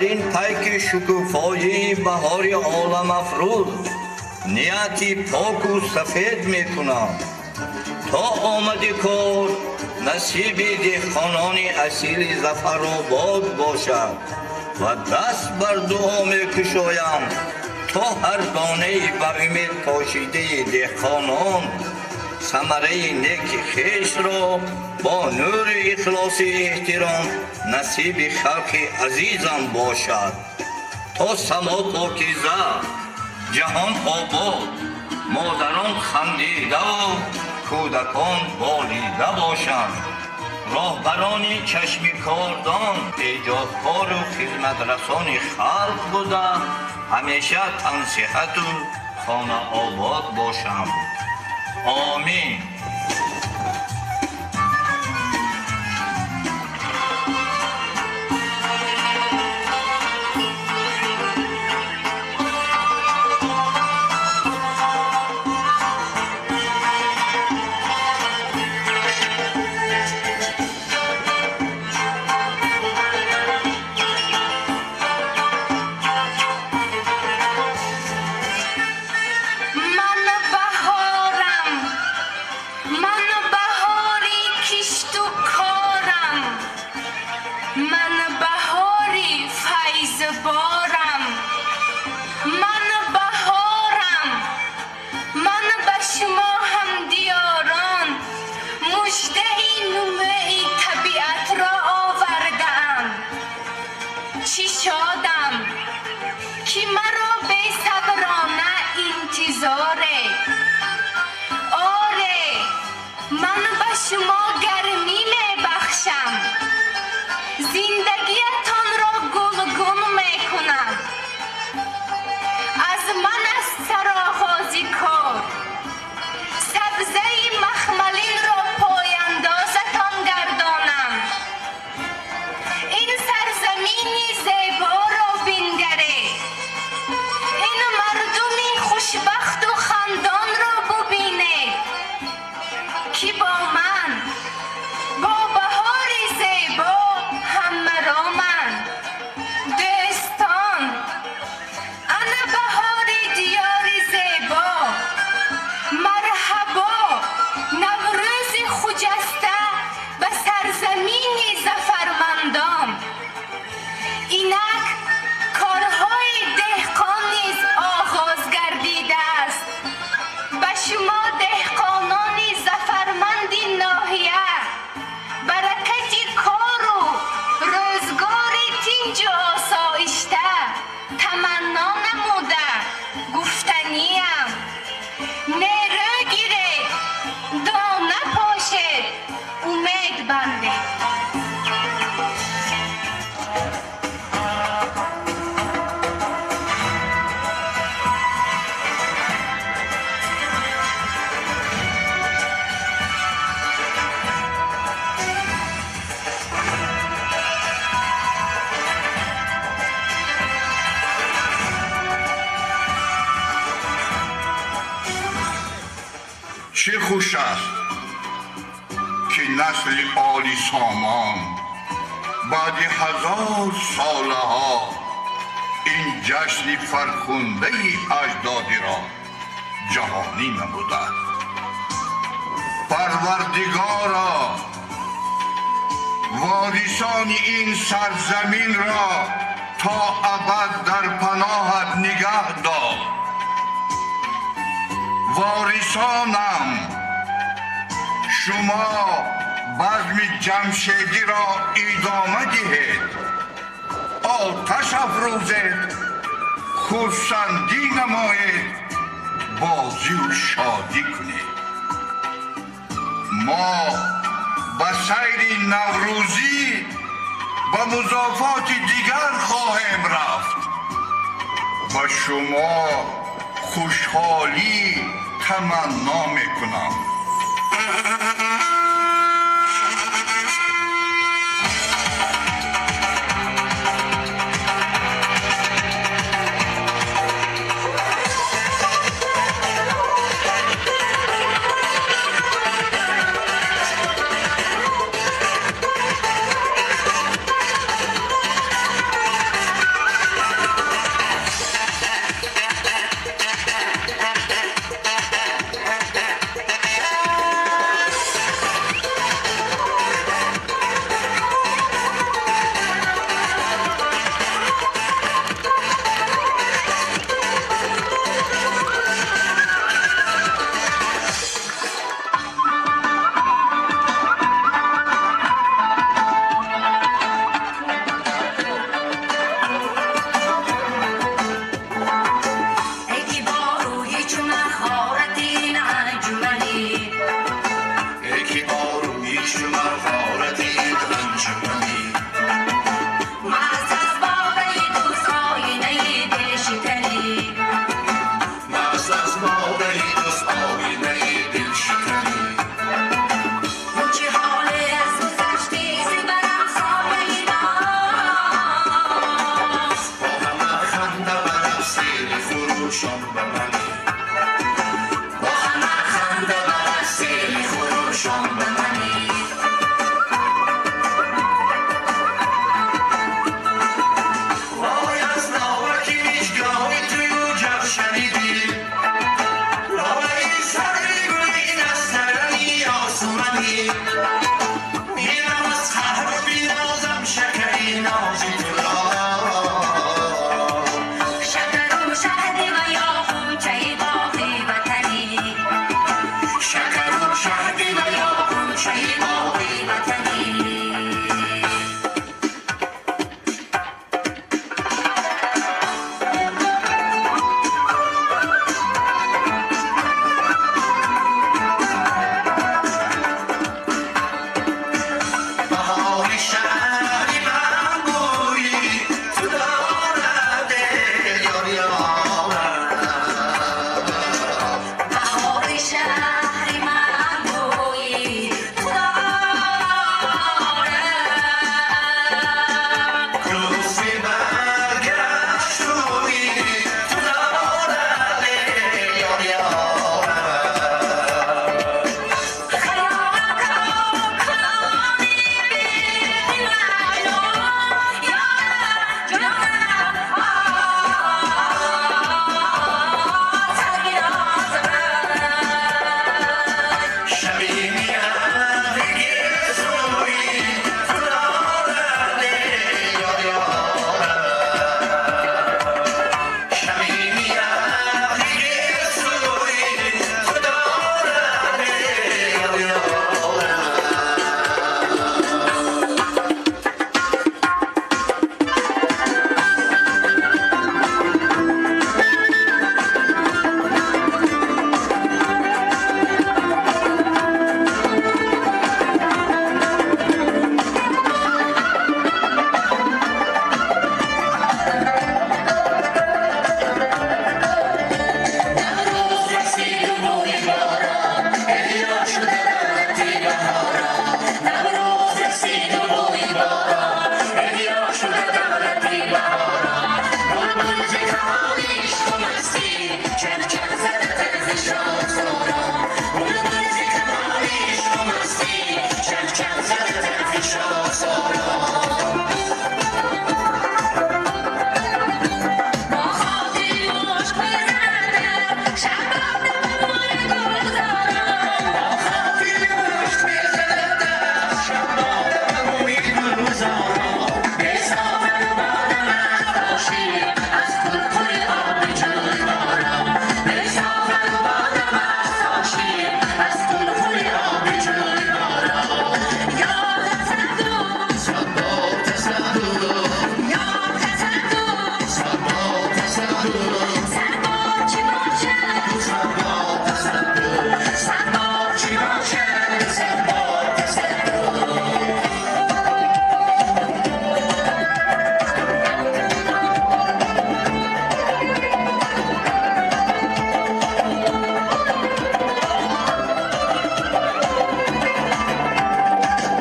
این پیک شکوفایی بهار عالم افروز نیتی پاک و سفید میکنم تا آمد کار نصیب دهقانان اصیل ظفرآباد باشد و دست بر دعا میکشایم تا هر دانه به امید پاشیده دهقانان ثمره نیک خویش را با نور اخلاص احترام نصیب خلق عزیزم باشد تا سما پاکیزه جهان آباد مادران خندیده و کودکان بالیده باشند راهبران چشم کاردان ایجادکار و خدمت رسان خلق بوده همیشه تن صحت و خانه آباد باشند آمین. چی شادم که مرا به صبرانه انتظاره آره من به شما گرمی می بخشم زندگیتان را گلگون می کنم از من است سرآغاز کار سبزه مخملین را پایاندازتان گردانم این سرزمینی زیبا را بنگره این مردمی خوشبخت و خندان را ببینید که با من با بهار زیبا همرامند دوستان انا بهار دیار زیبا مرحبا نوروز خجسته به سرزمین ظفرمندان اینک کارهای دهقان نیز آغاز گردیده است به شما دهقانان ظفرمند ناحیه برکت کار و روزگار تنج و آسایشته تمنا نموده گفتنیم نیرو گیرید دانه پاشید امید بندید چه خوش است که نسل آلی سامان بعد 1000 ساله ها این جشن فرخنده اجدادی را جهانی نموده پروردگارا وارثان این سرزمین را تا ابد در پناهت نگه دار وارثانم شما بزم جمشیدی را ادامه دهید آتش افروزید خرسندی نمایید بازی و شادی کنید ما به سیر نوروزی به مضافات دیگر خواهیم رفت و شما خوشحالی تمنا میکنم خروشان به منی با همه خنده و مستی خروشان به منی وای از ناوکی میشگاهی توی او جب شنیدی لالهی سری گوی این از نرمی آسمانی میرم از خهر و بینازم شکری نازی تو را شکر و شهدی و یاقوچه باغی وطنی شکر و شهدی و یاقوچه باغی وطنی بهار شهری من بویی تو دارد یار یارم بهار شهری من بویی تو دارم روزی برگشت روی تو دارد یار یارم خیالم کنی بی معلوم یارم جانم تنگی شبی میادگی سوی تو دارد یار یارم شبی میادگی سوی تو دارد یار یارم نوروز رسید و بوی باران احیا شده دولتی بهاران نوروز رسید و بوی باران احیا شده دولتی بهاران بلبل ز کمالیش تو مستی چل چل زده طرز شاد ساران بلبل ز کمالیش تو مستی چل چل زده طرز شاد ساران با خاطری عشق بزنم شب نمونه گل دارم با خاطر عشق می‌زدم شب بادم امید گلزارا بسازد و بادم نقاشی از کلکل آب جویبارا بسازد و بادم نقاشی از کلکل آب جویبارا یا تصدق صبا تصدق یا تصدق صبا تصدق سبا چی باشد صبا تصدق صبا چی باشد صبا تصدق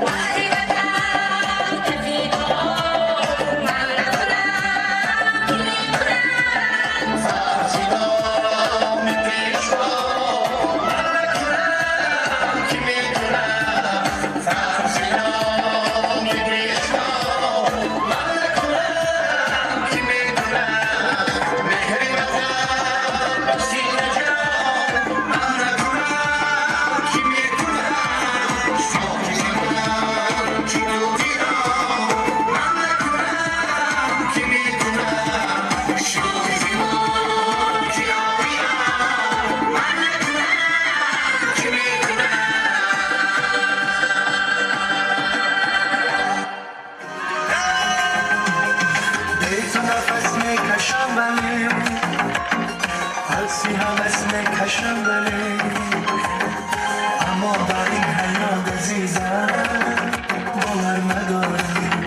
وحی وطن که فیدار من نکنم کی میکنم فرزیدان پیشوا من نکنم کی میکنم فرزیدان پیشوا من نکنم کی میکنم مهری وطن سینه جان من نکنم کی میکنم شاکی زمان جنوبی را من نکنم کی میکنم شاکی زمان جنوبی را من نکنم کی میکنم بیت نفس میکشم ولی حسی هم اسم میکشم ولی اما در این حیات عزیزم باور ندارم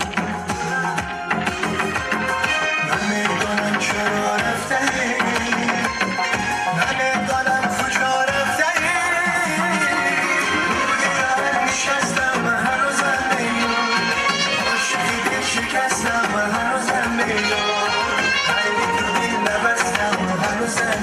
نمیدانم چرا رفته نمیدانم کجا رفته روی راه نشستم هنوزم میاد عاشقی شکستم هنوزم میاد خیلی تو دل نبستم هنوزم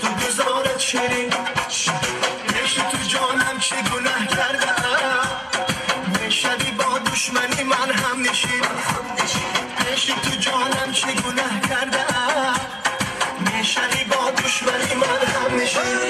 تو گذارت شیرین عشق تو جانم چه گناه کردم میشدی با دشمنی من هم نشین عشق تو جانم چه گناه کردم میشدی با دشمنی من هم نشین